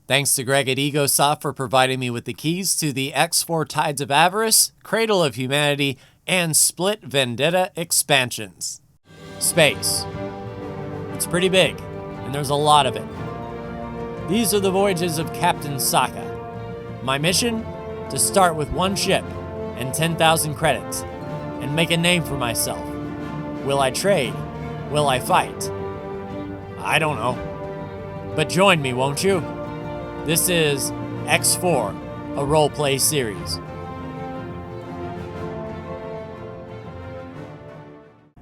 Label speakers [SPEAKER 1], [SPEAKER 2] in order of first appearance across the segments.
[SPEAKER 1] Thanks to Greg at EgoSoft for providing me with the keys to the X4 Tides of Avarice, Cradle of Humanity, and Split Vendetta expansions. Space. It's pretty big, and there's a lot of it. These are the voyages of Captain Sokka. My mission? To start with one ship and 10,000 credits, and make a name for myself. Will I trade? Will I fight? I don't know. But join me, won't you? This is X4, a roleplay series.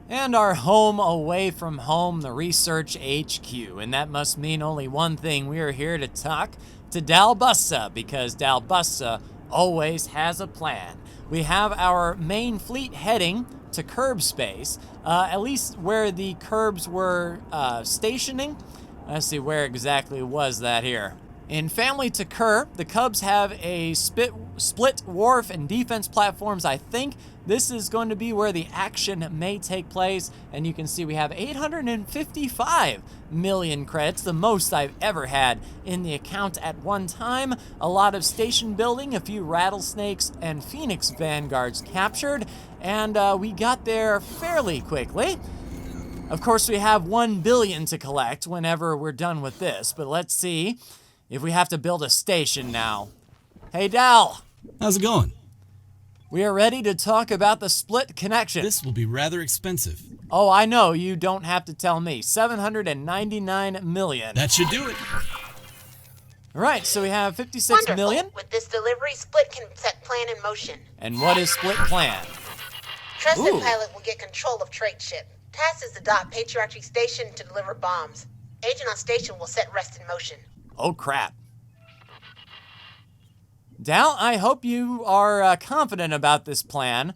[SPEAKER 1] And our home away from home, the Research HQ. And that must mean only one thing. We are here to talk to Dalbussa, because Dalbussa always has a plan. We have our main fleet heading to curb space, at least where the curbs were stationing. Let's see, where exactly was that here? In Family to Kerr, the Cubs have a split wharf and defense platforms. I think this is going to be where the action may take place. And you can see we have 855 million credits, the most I've ever had in the account at one time. A lot of station building, a few rattlesnakes and phoenix vanguards captured. And we got there fairly quickly. Of course, we have 1 billion to collect whenever we're done with this. But let's see if we have to build a station now. Hey, Dal.
[SPEAKER 2] How's it going?
[SPEAKER 1] We are ready to talk about the split connection.
[SPEAKER 2] This will be rather expensive.
[SPEAKER 1] Oh, I know. You don't have to tell me. 799 million.
[SPEAKER 2] That should do it.
[SPEAKER 1] All right, so we have 56
[SPEAKER 3] Wonderful.
[SPEAKER 1] million.
[SPEAKER 3] With this delivery, Split can set plan in motion.
[SPEAKER 1] And what is split plan?
[SPEAKER 3] Trusted
[SPEAKER 1] Ooh.
[SPEAKER 3] pilot will get control of trade ship. Task is to dock Patriarchy Station to deliver bombs. Agent on station will set rest in motion.
[SPEAKER 1] Oh, crap. Dal, I hope you are confident about this plan.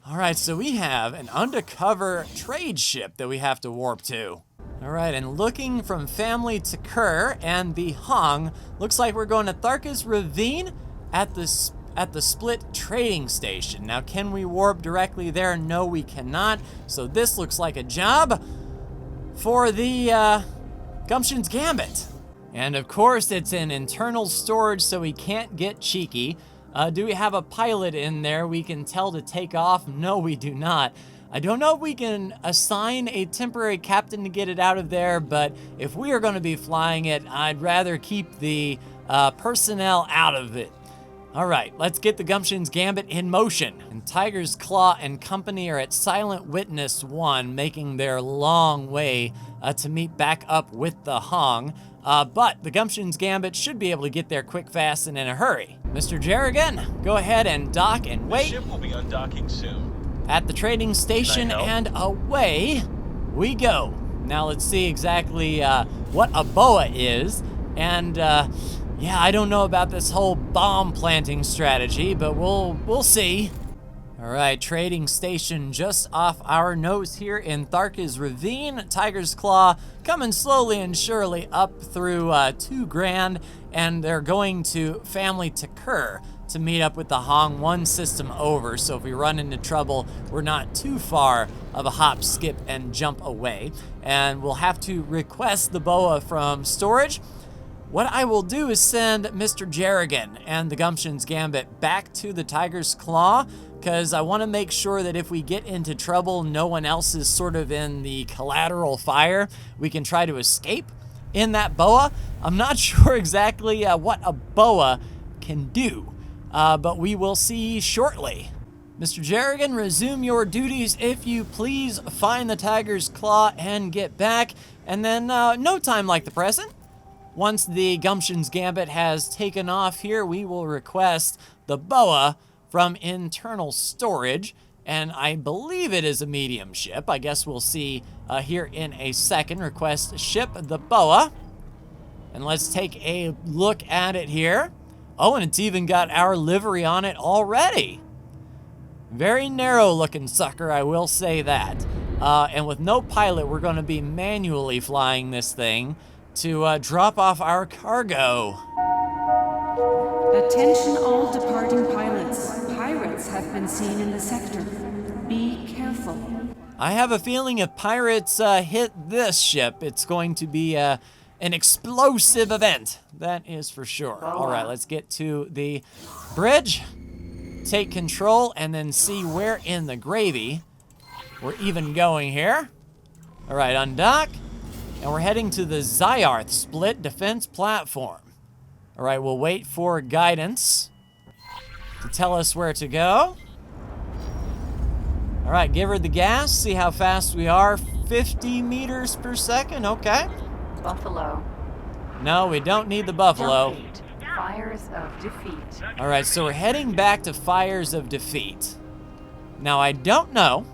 [SPEAKER 1] All right, so we have an undercover trade ship that we have to warp to. All right, and looking from Family to Kerr and the Hong, looks like we're going to Tharka's Ravine at the Split Trading Station. Now, can we warp directly there? No, we cannot. So this looks like a job for the Gumption's Gambit. And of course, it's in internal storage, so we can't get cheeky. Do we have a pilot in there we can tell to take off? No, we do not. I don't know if we can assign a temporary captain to get it out of there, but if we are going to be flying it, I'd rather keep the personnel out of it. All right, let's get the Gumption's Gambit in motion. And Tiger's Claw and company are at Silent Witness 1, making their long way to meet back up with the Hong. But the Gumption's Gambit should be able to get there quick, fast, and in a hurry. Mr. Jerrigan, go ahead and dock and wait.
[SPEAKER 4] The ship will be undocking soon.
[SPEAKER 1] At the trading station, and away we go. Now let's see exactly what a boa is. And yeah, I don't know about this whole bomb planting strategy, but we'll see. All right, trading station just off our nose here in Tharka's Ravine. Tiger's Claw coming slowly and surely up through 2 grand, and they're going to Family to Kerr to meet up with the Hong 1 system over. So if we run into trouble, we're not too far of a hop, skip, and jump away. And we'll have to request the boa from storage. What I will do is send Mr. Jerrigan and the Gumption's Gambit back to the Tiger's Claw, because I want to make sure that if we get into trouble, no one else is sort of in the collateral fire. We can try to escape in that boa. I'm not sure exactly what a boa can do, but we will see shortly. Mr. Jerrigan, resume your duties if you please. Find the Tiger's Claw and get back. And then no time like the present. Once the Gumption's Gambit has taken off here, we will request the boa from internal storage, and I believe it is a medium ship. I guess we'll see here in a second. Request ship the boa, and let's take a look at it here. Oh, and it's even got our livery on it already. Very narrow looking sucker, I will say that. And with no pilot, we're going to be manually flying this thing to drop off our cargo.
[SPEAKER 5] Attention all departing pilots. Pirates have been seen in the sector. Be careful.
[SPEAKER 1] I have a feeling if pirates hit this ship, it's going to be an explosive event. That is for sure. All right, let's get to the bridge, take control, and then see where in the gravy we're even going here. All right, undock, and we're heading to the Zyarth split defense platform. All right, we'll wait for guidance to tell us where to go. All right, give her the gas, see how fast we are. 50 meters per second, okay.
[SPEAKER 5] Buffalo.
[SPEAKER 1] No, we don't need the buffalo.
[SPEAKER 5] Jump 8. Fires of defeat.
[SPEAKER 1] All right, so we're heading back to Fires of Defeat. Now, I don't know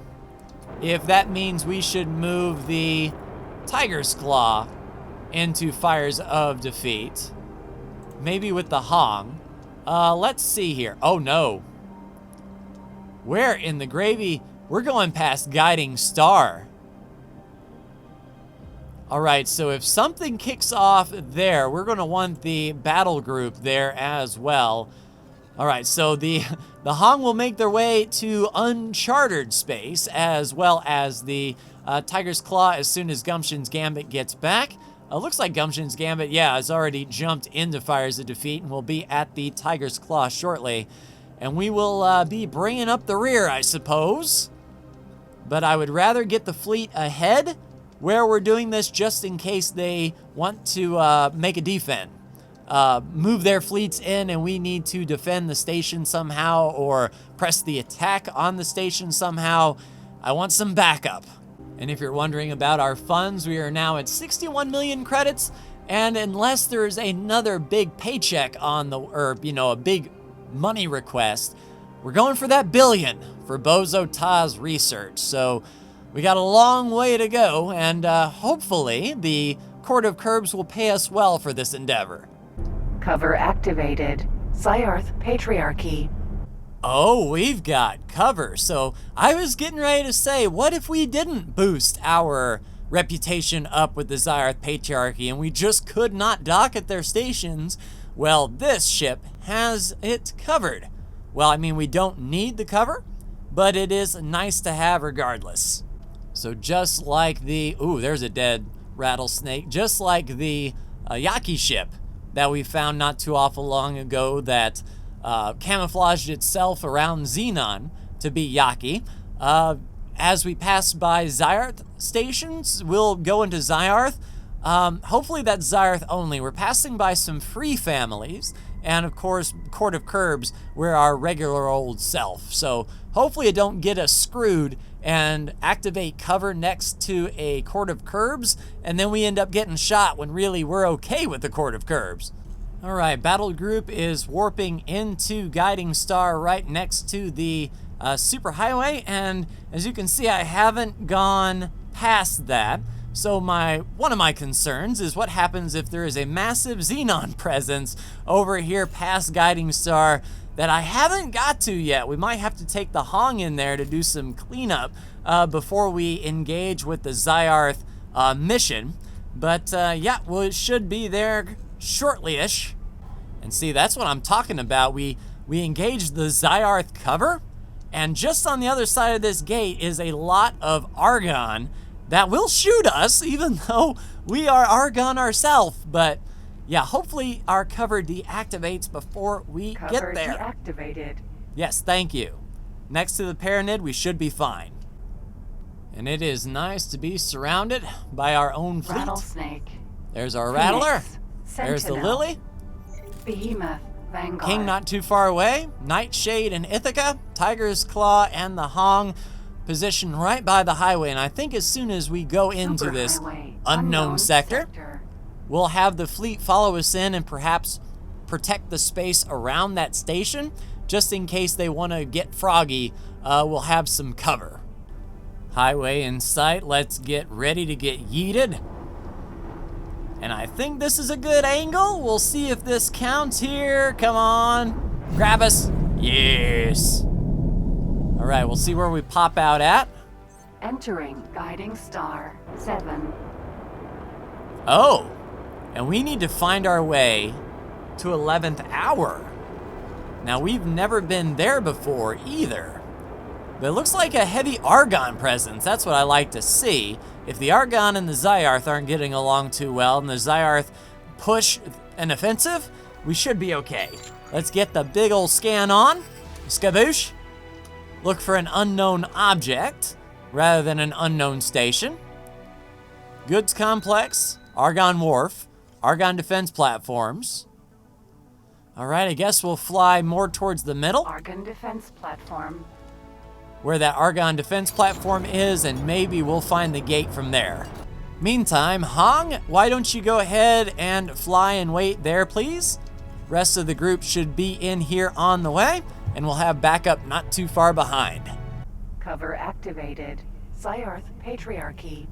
[SPEAKER 1] if that means we should move the Tiger's Claw into Fires of Defeat. Maybe with the Hong. Let's see here. Oh, no. Where in the gravy? We're going past Guiding Star. All right, so if something kicks off there, we're going to want the battle group there as well. All right, so the Hong will make their way to uncharted space, as well as the Tiger's Claw as soon as Gumption's Gambit gets back. Looks like Gumption's Gambit, yeah, has already jumped into Fires of Defeat and will be at the Tiger's Claw shortly. And we will be bringing up the rear, I suppose. But I would rather get the fleet ahead where we're doing this just in case they want to make a defend. Move their fleets in and we need to defend the station somehow or press the attack on the station somehow. I want some backup. And if you're wondering about our funds, we are now at 61 million credits. And unless there's another big paycheck on the, or, you know, a big money request, we're going for that billion for Bozo Ta's research. So we got a long way to go, and hopefully the Court of Curbs will pay us well for this endeavor.
[SPEAKER 5] Cover activated. Zyarth Patriarchy.
[SPEAKER 1] Oh, we've got cover. So I was getting ready to say, what if we didn't boost our reputation up with the Zyarth Patriarchy and we just could not dock at their stations? Well, this ship has it covered. Well, I mean, we don't need the cover, but it is nice to have regardless. So just like the, ooh, there's a dead rattlesnake, just like the Yaki ship that we found not too awful long ago that camouflaged itself around Xenon to be Yaki. As we pass by Zyarth stations, we'll go into Zyarth. Hopefully that's Zyarth only. We're passing by some free families, and of course, Court of Curbs, we're our regular old self. So hopefully it don't get us screwed and activate cover next to a Court of Curbs, and then we end up getting shot when really we're okay with the Court of Curbs. All right, battle group is warping into Guiding Star right next to the superhighway, and as you can see, I haven't gone past that. So one of my concerns is what happens if there is a massive Xenon presence over here past Guiding Star that I haven't got to yet. We might have to take the Hong in there to do some cleanup before we engage with the Zyarth mission. But yeah, well, it should be there shortly-ish. And see, that's what I'm talking about. We engaged the Zyarth cover, and just on the other side of this gate is a lot of Argon that will shoot us, even though we are Argon ourselves. But yeah, hopefully our cover deactivates before we get there.
[SPEAKER 5] Cover deactivated.
[SPEAKER 1] Yes, thank you. Next to the Paranid, we should be fine. And it is nice to be surrounded by our own fleet.
[SPEAKER 5] Rattlesnake.
[SPEAKER 1] There's our Rattler.
[SPEAKER 5] Phoenix.
[SPEAKER 1] There's the
[SPEAKER 5] Sentinel.
[SPEAKER 1] Lily.
[SPEAKER 5] Behemoth. Vanguard.
[SPEAKER 1] King not too far away. Nightshade and Ithaca. Tiger's Claw and the Hong positioned right by the highway. And I think as soon as we go into this unknown sector, we'll have the fleet follow us in and perhaps protect the space around that station. Just in case they want to get froggy, we'll have some cover. Highway in sight. Let's get ready to get yeeted. And I think this is a good angle. We'll see if this counts here. Come on. Grab us. Yes. All right, we'll see where we pop out at.
[SPEAKER 5] Entering Guiding Star 7.
[SPEAKER 1] Oh, and we need to find our way to 11th hour. Now, we've never been there before either. But it looks like a heavy Argon presence. That's what I like to see. If the Argon and the Zyarth aren't getting along too well, and the Zyarth push an offensive, we should be okay. Let's get the big ol' scan on. Skaboosh. Look for an unknown object rather than an unknown station. Goods complex, Argonne Wharf, Argonne defense platforms. All right, I guess we'll fly more towards the middle.
[SPEAKER 5] Argonne defense platform.
[SPEAKER 1] Where that Argonne defense platform is, and maybe we'll find the gate from there. Meantime, Hong, why don't you go ahead and fly and wait there, please? Rest of the group should be in here on the way, and we'll have backup not too far behind.
[SPEAKER 5] Cover activated. Syarth Patriarchy.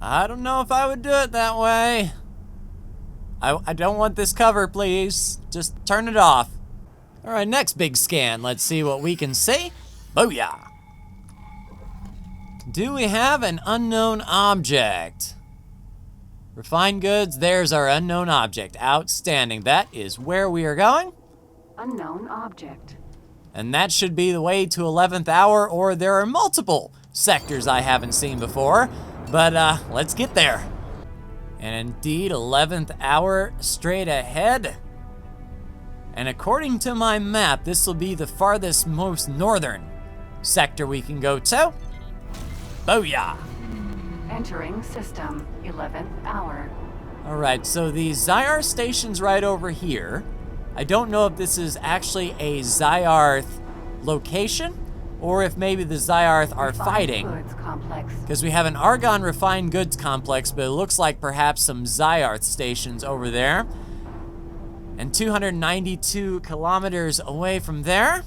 [SPEAKER 1] I don't know if I would do it that way. I don't want this cover, please. Just turn it off. All right, next big scan. Let's see what we can see. Booyah! Do we have an unknown object? Refined goods, there's our unknown object. Outstanding. That is where we are going.
[SPEAKER 5] Unknown object.
[SPEAKER 1] And that should be the way to 11th hour, or there are multiple sectors I haven't seen before. But let's get there. And indeed, 11th hour straight ahead. And according to my map, this will be the farthest, most northern sector we can go to. Booyah!
[SPEAKER 5] Entering system. 11th hour.
[SPEAKER 1] All right, so the Zyarth station's right over here. I don't know if this is actually a Zyarth location, or if maybe the Zyarth are fighting.
[SPEAKER 5] Goods complex.
[SPEAKER 1] Because we have an Argonne refined goods complex, but it looks like perhaps some Zyarth stations over there. And 292 kilometers away from there.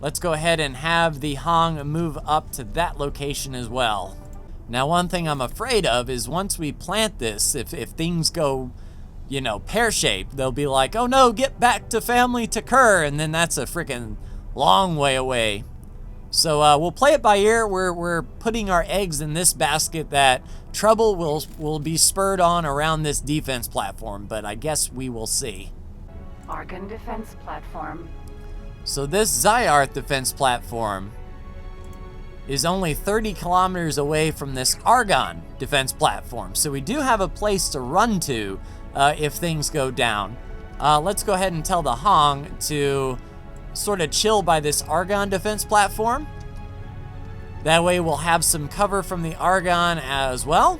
[SPEAKER 1] Let's go ahead and have the Hong move up to that location as well. Now, one thing I'm afraid of is once we plant this, if things go, you know, pear-shaped, they'll be like, oh no, get back to family to Kerr, and then that's a freaking long way away. So we'll play it by ear. We're putting our eggs in this basket that trouble will be spurred on around this defense platform, but I guess we will see.
[SPEAKER 5] Argonne defense platform.
[SPEAKER 1] So this Zyarth defense platform is only 30 kilometers away from this Argonne defense platform. So we do have a place to run to if things go down. Let's go ahead and tell the Hong to sort of chill by this Argonne defense platform. That way we'll have some cover from the Argonne as well.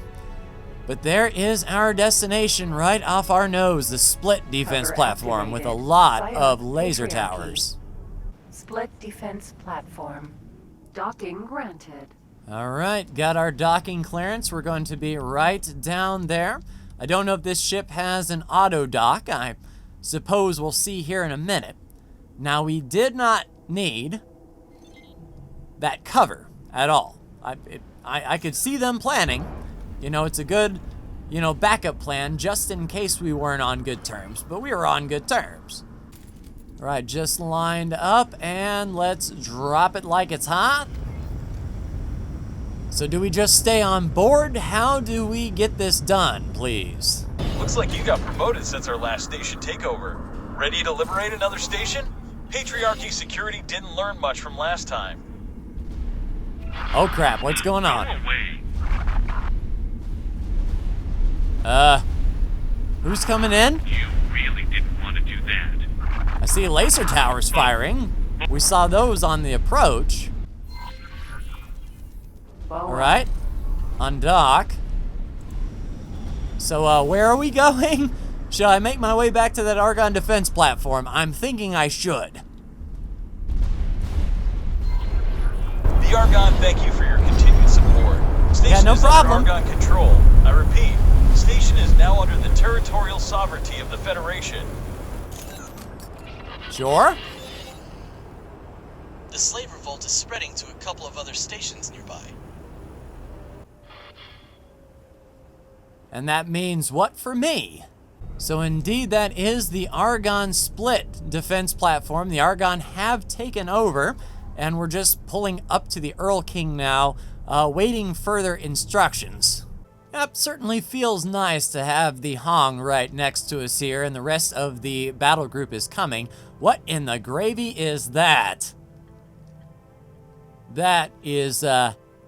[SPEAKER 1] But there is our destination right off our nose, the split defense platform with a lot of laser towers.
[SPEAKER 5] Split defense platform. Docking granted.
[SPEAKER 1] All right, got our docking clearance. We're going to be right down there. I don't know if this ship has an auto dock. I suppose we'll see here in a minute. Now, we did not need that cover at all. I could see them planning. You know, it's a good, you know, backup plan just in case we weren't on good terms. But we were on good terms. All right, just lined up, and let's drop it like it's hot. So do we just stay on board? How do we get this done, please?
[SPEAKER 4] Looks like you got promoted since our last station takeover. Ready to liberate another station? Patriarchy security didn't learn much from last time.
[SPEAKER 1] Oh crap, what's going on? Who's coming in?
[SPEAKER 6] You really didn't want to do that.
[SPEAKER 1] I see laser towers firing. We saw those on the approach. All right, undock. So where are we going? Should I make my way back to that Argonne defense platform? I'm thinking I should.
[SPEAKER 4] The Argonne thank you for your continued support. Station
[SPEAKER 1] Yeah, no
[SPEAKER 4] is
[SPEAKER 1] problem.
[SPEAKER 4] under Argonne control. I repeat, station is now under the territorial sovereignty of the Federation.
[SPEAKER 1] Sure.
[SPEAKER 7] The slave revolt is spreading to a couple of other stations nearby.
[SPEAKER 1] And that means what for me? So indeed, that is the Argonne split defense platform. The Argonne have taken over, and we're just pulling up to the Earl King now, waiting further instructions. Yep, certainly feels nice to have the Hong right next to us here, and the rest of the battle group is coming. What in the gravy is that? That is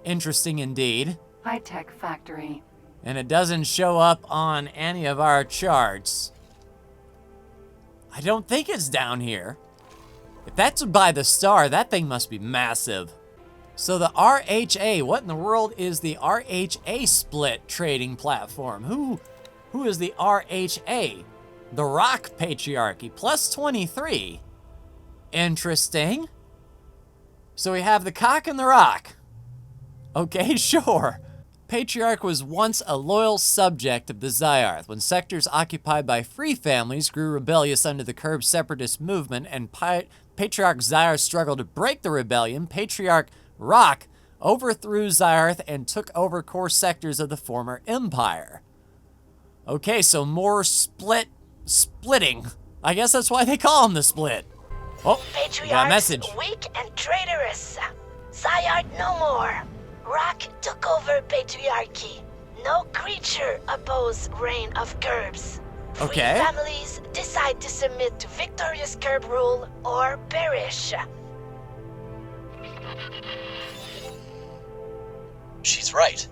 [SPEAKER 1] interesting indeed.
[SPEAKER 5] High-tech factory.
[SPEAKER 1] And it doesn't show up on any of our charts. I don't think it's down here. If that's by the star, that thing must be massive. So the RHA, what in the world is the RHA split trading platform? Who is the RHA? The Rock Patriarchy, plus 23. Interesting. So we have the cock and the rock. Okay, sure. Patriarch was once a loyal subject of the Zyarth. When sectors occupied by free families grew rebellious under the Curb separatist movement and Patriarch Zyarth struggled to break the rebellion, Patriarch Rock overthrew Zyarth and took over core sectors of the former empire. Okay, so more splitting. I guess that's why they call him the Split. Oh, we got a message.
[SPEAKER 8] Weak and traitorous. Zyarth no more. Rock took over Patriarchy. No creature oppose reign of Curbs. Free families decide to submit to victorious Curb rule or perish.
[SPEAKER 7] She's right.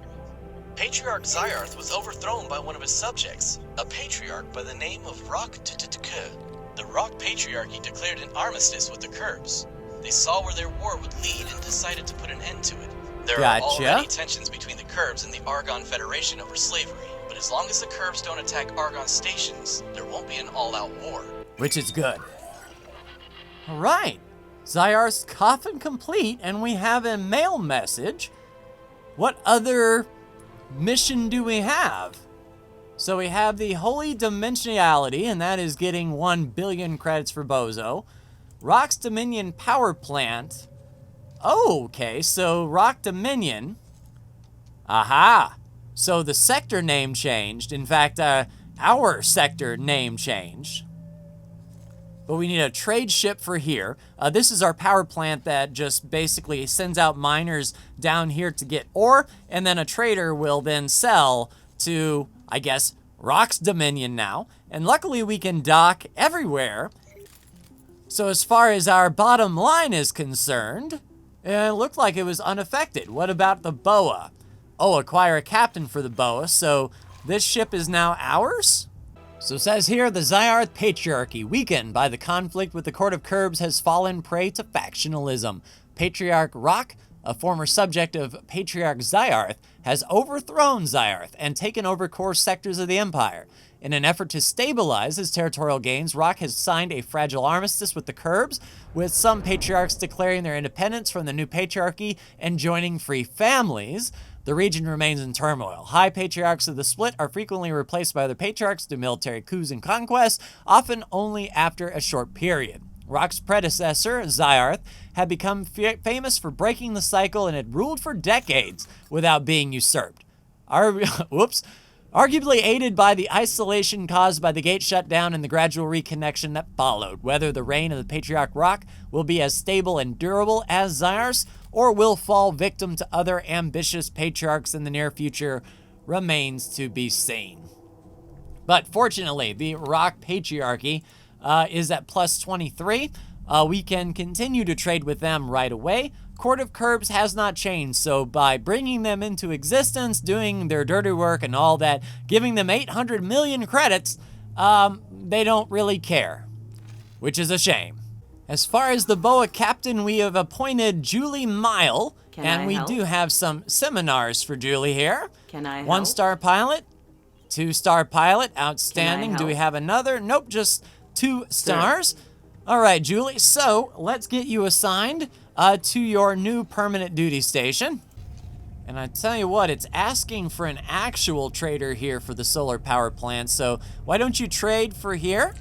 [SPEAKER 7] Patriarch Zyarth was overthrown by one of his subjects, a patriarch by the name of Rock Tututuku. The Rock Patriarchy declared an armistice with the Curbs. They saw where their war would lead and decided to put an end to it. There are already tensions between the Curbs and the Argon Federation over slavery, but as long as the Curbs don't attack Argon stations, there won't be an all-out war.
[SPEAKER 1] Which is good. All right. Zyarth's coffin complete, and we have a mail message. What other mission do we have? So we have the Holy Dimensionality, and that is getting 1 billion credits for Bozo. Rock's Dominion Power Plant. Oh, okay, so Rock Dominion. Aha. So the sector name changed. In fact, our sector name changed. But we need a trade ship for here. This is our power plant that just basically sends out miners down here to get ore, and then a trader will then sell to, I guess, Rock's Dominion now. And luckily we can dock everywhere. So as far as our bottom line is concerned, it looked like it was unaffected. What about the BOA? Oh, acquire a captain for the BOA, so this ship is now ours? So it says here, the Zyarth Patriarchy, weakened by the conflict with the Court of Curbs, has fallen prey to factionalism. Patriarch Rock, a former subject of Patriarch Zyarth, has overthrown Zyarth and taken over core sectors of the Empire. In an effort to stabilize his territorial gains, Rock has signed a fragile armistice with the Curbs, with some patriarchs declaring their independence from the new patriarchy and joining free families. The region remains in turmoil. High patriarchs of the Split are frequently replaced by other patriarchs through military coups and conquests, often only after a short period. Rock's predecessor, Zyarth, had become famous for breaking the cycle and had ruled for decades without being usurped. Arguably aided by the isolation caused by the gate shutdown and the gradual reconnection that followed. Whether the reign of the Patriarch Rock will be as stable and durable as Zyarth's, or will fall victim to other ambitious patriarchs in the near future, remains to be seen. But fortunately, the Rock Patriarchy is at plus 23. We can continue to trade with them right away. Court of Curbs has not changed, so by bringing them into existence, doing their dirty work and all that, giving them 800 million credits, they don't really care, which is a shame. As far as the BOA captain, we have appointed Julie Mile, and we do have some seminars for Julie here.
[SPEAKER 5] Can I help?
[SPEAKER 1] 1-star pilot, 2-star pilot, outstanding. Do we have another? Nope, just 2 stars. Sure. All right, Julie, so let's get you assigned to your new permanent duty station. And I tell you what, it's asking for an actual trader here for the solar power plant, so why don't you trade for here?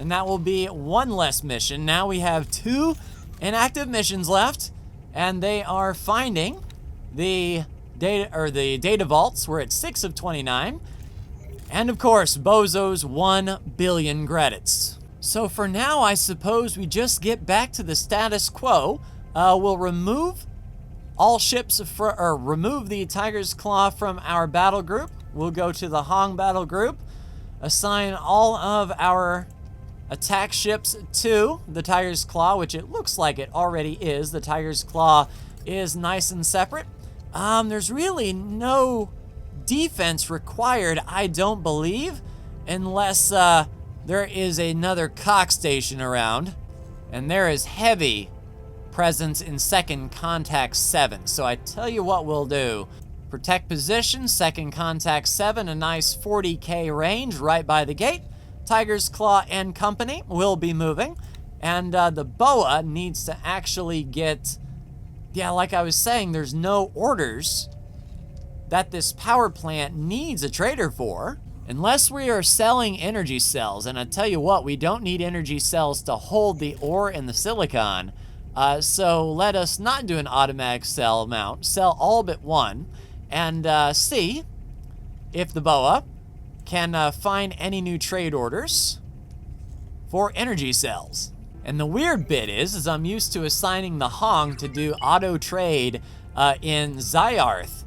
[SPEAKER 1] And that will be 1 less mission. Now we have 2 inactive missions left, and they are finding the data vaults. We're at 6 of 29. And of course, Bozo's 1 billion credits. So for now, I suppose we just get back to the status quo. We'll remove all ships, remove the Tiger's Claw from our battle group. We'll go to the Hong battle group, assign all of our attack ships to the Tiger's Claw, which it looks like it already is. The Tiger's Claw is nice and separate. There's really no defense required, I don't believe, unless there is another cock station around, and there is heavy presence in second contact 7. So I tell you what we'll do. Protect position, second contact 7, a nice 40k range right by the gate. Tiger's Claw and company will be moving, and the BOA needs to actually get, yeah, like I was saying, there's no orders that this power plant needs a trader for, unless we are selling energy cells. And I tell you what, we don't need energy cells to hold the ore and the silicon. So let us not do an automatic sell amount, sell all but one, and see if the BOA can find any new trade orders for energy cells. And the weird bit is I'm used to assigning the Hong to do auto trade in Zyarth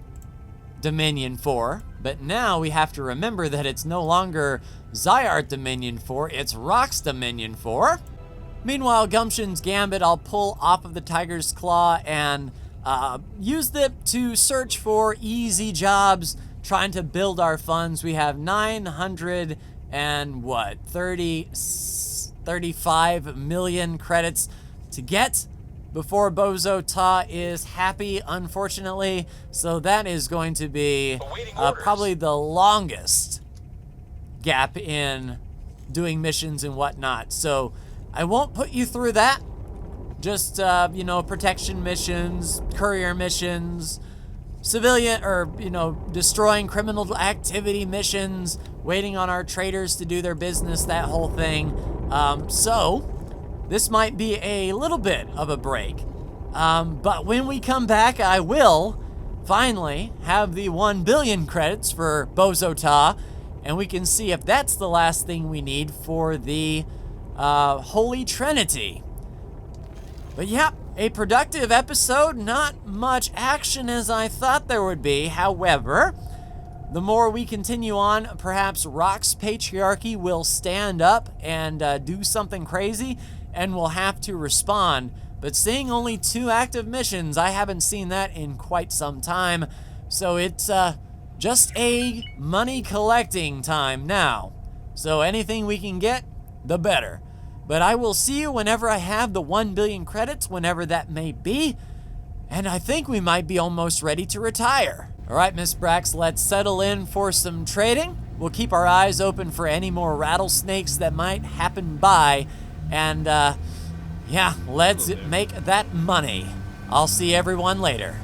[SPEAKER 1] Dominion 4, but now we have to remember that it's no longer Zyarth Dominion 4, it's Rock's Dominion 4. Meanwhile, Gumption's Gambit, I'll pull off of the Tiger's Claw and use it to search for easy jobs, trying to build our funds. We have 35 million credits to get before Bozo Ta is happy, unfortunately. So that is going to be probably the longest gap in doing missions and whatnot. So I won't put you through that. Just, you know, protection missions, courier missions, civilian, or, you know, destroying criminal activity missions, waiting on our traders to do their business, that whole thing. So this might be a little bit of a break. But when we come back, I will finally have the 1 billion credits for Bozo Ta, and we can see if that's the last thing we need for the Holy Trinity. But yeah, a productive episode, not much action as I thought there would be. However, the more we continue on, perhaps Rock's Patriarchy will stand up and do something crazy, and we'll have to respond. But seeing only 2 active missions, I haven't seen that in quite some time. So it's just a money collecting time now. So anything we can get, the better. But I will see you whenever I have the 1 billion credits, whenever that may be. And I think we might be almost ready to retire. All right, Miss Brax, let's settle in for some trading. We'll keep our eyes open for any more rattlesnakes that might happen by. And yeah, let's make that money. I'll see everyone later.